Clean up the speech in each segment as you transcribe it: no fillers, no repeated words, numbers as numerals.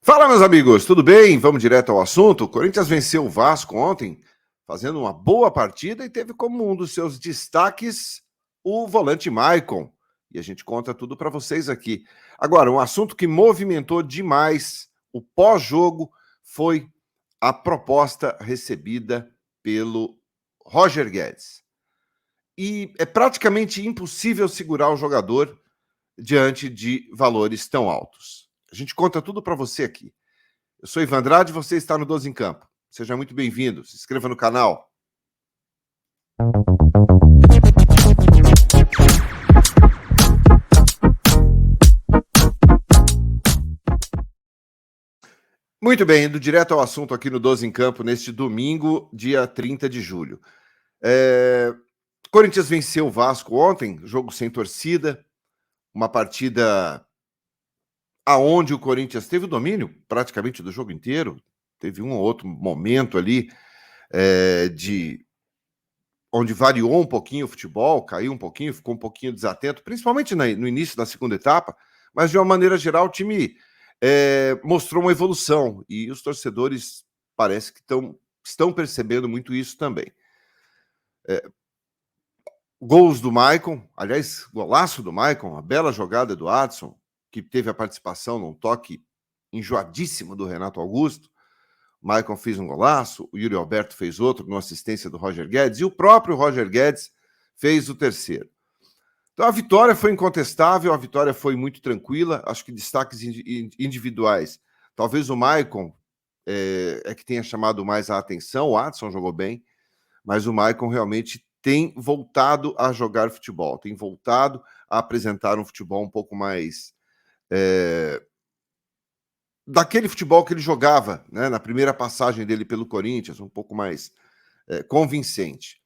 Fala, meus amigos, tudo bem? Vamos direto ao assunto. O Corinthians venceu o Vasco ontem, fazendo uma boa partida e teve como um dos seus destaques o volante Maicon. E a gente conta tudo para vocês aqui. Agora, um assunto que movimentou demais o pós-jogo foi a proposta recebida pelo Roger Guedes. E é praticamente impossível segurar o jogador diante de valores tão altos. A gente conta tudo para você aqui. Eu sou Ivan Andrade e você está no 12 em Campo. Seja muito bem-vindo. Se inscreva no canal. Muito bem, indo direto ao assunto aqui no 12 em Campo, neste domingo, dia 30 de julho. Corinthians venceu o Vasco ontem, jogo sem torcida, uma partida aonde o Corinthians teve o domínio praticamente do jogo inteiro, teve um ou outro momento ali onde variou um pouquinho o futebol, caiu um pouquinho, ficou um pouquinho desatento, principalmente no início da segunda etapa, mas de uma maneira geral o time mostrou uma evolução e os torcedores parece que estão percebendo muito isso também. Gols do Maicon, aliás, golaço do Maicon, uma bela jogada do Adson, que teve a participação num toque enjoadíssimo do Renato Augusto. O Maicon fez um golaço, o Yuri Alberto fez outro, numa assistência do Roger Guedes, e o próprio Roger Guedes fez o terceiro. Então a vitória foi incontestável, a vitória foi muito tranquila, acho que destaques individuais. Talvez o Maicon que tenha chamado mais a atenção, o Adson jogou bem, mas o Maicon realmente tem voltado a jogar futebol, tem voltado a apresentar um futebol um pouco mais daquele futebol que ele jogava, né, na primeira passagem dele pelo Corinthians, um pouco mais convincente.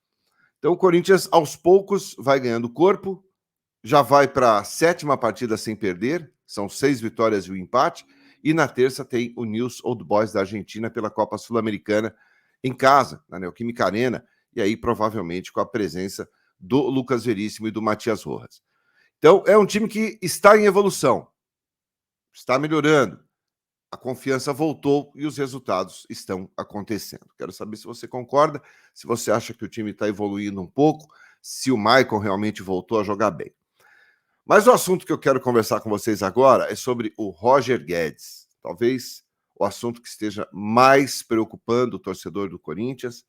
Então o Corinthians, aos poucos, vai ganhando corpo, já vai para a 7ª partida sem perder, são 6 vitórias e um empate, e na terça tem o News Old Boys da Argentina pela Copa Sul-Americana em casa, na Neoquímica Arena, e aí provavelmente com a presença do Lucas Veríssimo e do Matias Rojas. Então é um time que está em evolução, está melhorando, a confiança voltou e os resultados estão acontecendo. Quero saber se você concorda, se você acha que o time está evoluindo um pouco, se o Maicon realmente voltou a jogar bem. Mas o assunto que eu quero conversar com vocês agora é sobre o Roger Guedes. Talvez o assunto que esteja mais preocupando o torcedor do Corinthians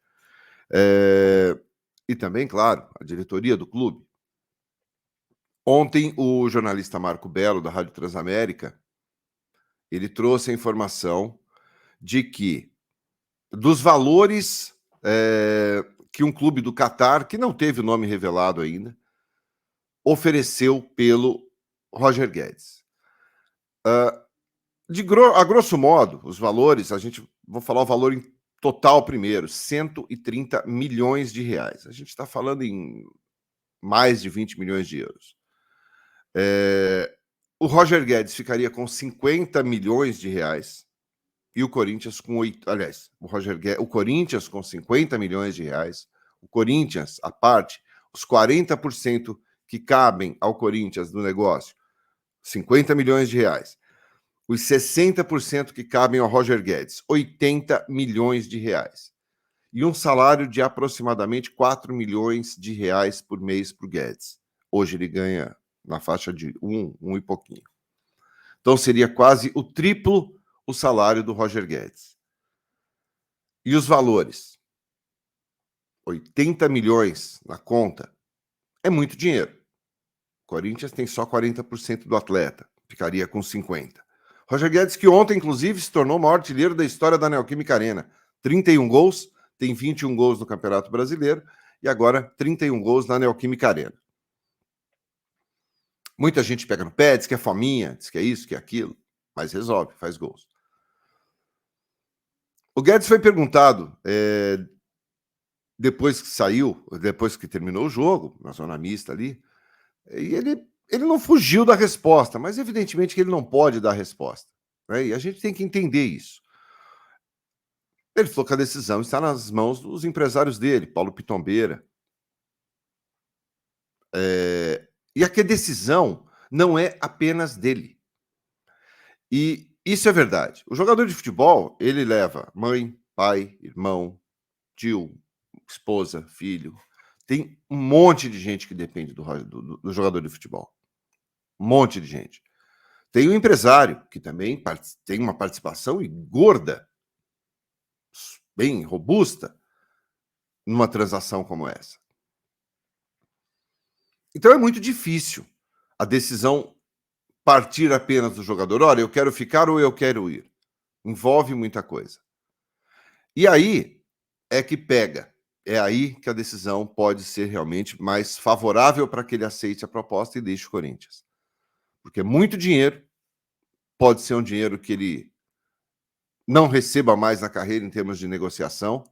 e também, claro, a diretoria do clube. Ontem, o jornalista Marco Belo, da Rádio Transamérica, ele trouxe a informação de que dos valores que um clube do Catar, que não teve o nome revelado ainda, ofereceu pelo Roger Guedes. A grosso modo, os valores, vou falar o valor em total primeiro, 130 milhões de reais. A gente está falando em mais de 20 milhões de euros. O Roger Guedes ficaria com 50 milhões de reais e o Corinthians com 8. Aliás, o Corinthians com 50 milhões de reais. O Corinthians, à parte, os 40% que cabem ao Corinthians do negócio, 50 milhões de reais. Os 60% que cabem ao Roger Guedes, 80 milhões de reais. E um salário de aproximadamente 4 milhões de reais por mês para o Guedes. Hoje ele ganha na faixa de um e pouquinho. Então seria quase o triplo o salário do Roger Guedes. E os valores? 80 milhões na conta é muito dinheiro. O Corinthians tem só 40% do atleta, ficaria com 50%. Roger Guedes, que ontem, inclusive, se tornou o maior artilheiro da história da Neoquímica Arena. 31 gols, tem 21 gols no Campeonato Brasileiro e agora 31 gols na Neoquímica Arena. Muita gente pega no pé, diz que é fominha, diz que é isso, que é aquilo, mas resolve, faz gols. O Guedes foi perguntado, depois que terminou o jogo, na zona mista ali, e ele não fugiu da resposta, mas evidentemente que ele não pode dar resposta, né? E a gente tem que entender isso. Ele falou que a decisão está nas mãos dos empresários dele, Paulo Pitombeira. E a decisão não é apenas dele. E isso é verdade. O jogador de futebol, ele leva mãe, pai, irmão, tio, esposa, filho. Tem um monte de gente que depende do jogador de futebol. Um monte de gente. Tem o empresário, que também tem uma participação e gorda, bem robusta, numa transação como essa. Então é muito difícil a decisão partir apenas do jogador. Olha, eu quero ficar ou eu quero ir. Envolve muita coisa. E aí é que pega. É aí que a decisão pode ser realmente mais favorável para que ele aceite a proposta e deixe o Corinthians. Porque muito dinheiro, pode ser um dinheiro que ele não receba mais na carreira em termos de negociação.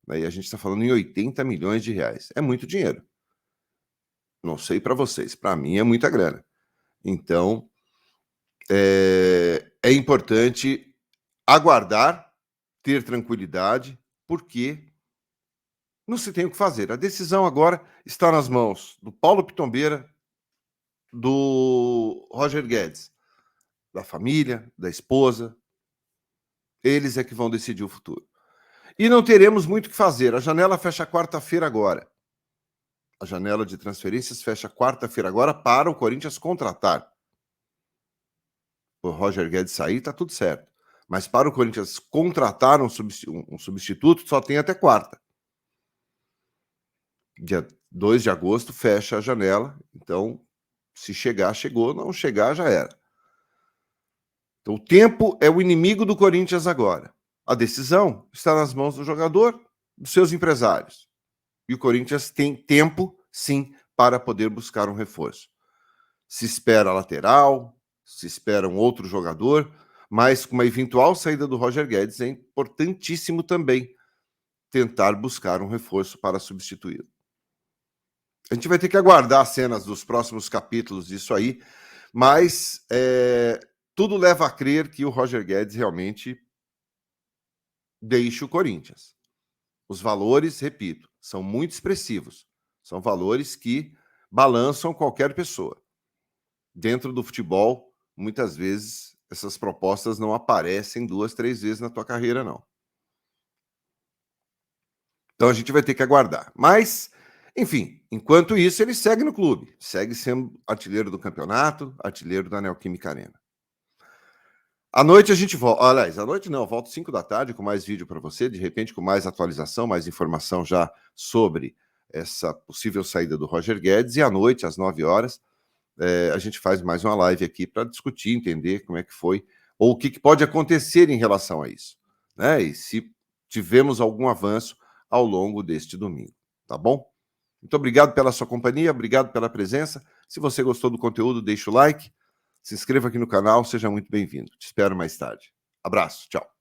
Aí a gente está falando em 80 milhões de reais. É muito dinheiro. Não sei para vocês, para mim é muita grana. Então, é importante aguardar, ter tranquilidade, porque não se tem o que fazer. A decisão agora está nas mãos do Paulo Pitombeira, do Roger Guedes, da família, da esposa. Eles é que vão decidir o futuro. E não teremos muito o que fazer. A janela fecha quarta-feira agora. A janela de transferências fecha quarta-feira agora para o Corinthians contratar. O Roger Guedes sair, está tudo certo. Mas para o Corinthians contratar um substituto, só tem até quarta. Dia 2 de agosto fecha a janela. Então, se chegar, chegou. Não chegar, já era. Então, o tempo é o inimigo do Corinthians agora. A decisão está nas mãos do jogador, dos seus empresários. E o Corinthians tem tempo, sim, para poder buscar um reforço. Se espera lateral, se espera um outro jogador, mas com uma eventual saída do Roger Guedes é importantíssimo também tentar buscar um reforço para substituí-lo. A gente vai ter que aguardar as cenas dos próximos capítulos disso aí, mas tudo leva a crer que o Roger Guedes realmente deixe o Corinthians. Os valores, repito, são muito expressivos. São valores que balançam qualquer pessoa. Dentro do futebol, muitas vezes, essas propostas não aparecem 2, 3 vezes na tua carreira, não. Então a gente vai ter que aguardar. Mas, enfim, enquanto isso, ele segue no clube. Segue sendo artilheiro do campeonato, artilheiro da Neoquímica Arena. À noite a gente volta. Aliás, à noite não, eu volto 5 da tarde com mais vídeo para você, de repente com mais atualização, mais informação já sobre essa possível saída do Roger Guedes. E à noite, às 9 horas, a gente faz mais uma live aqui para discutir, entender como é que foi, ou o que pode acontecer em relação a isso, né? E se tivemos algum avanço ao longo deste domingo, tá bom? Muito obrigado pela sua companhia, obrigado pela presença. Se você gostou do conteúdo, deixa o like. Se inscreva aqui no canal, seja muito bem-vindo. Te espero mais tarde. Abraço, tchau.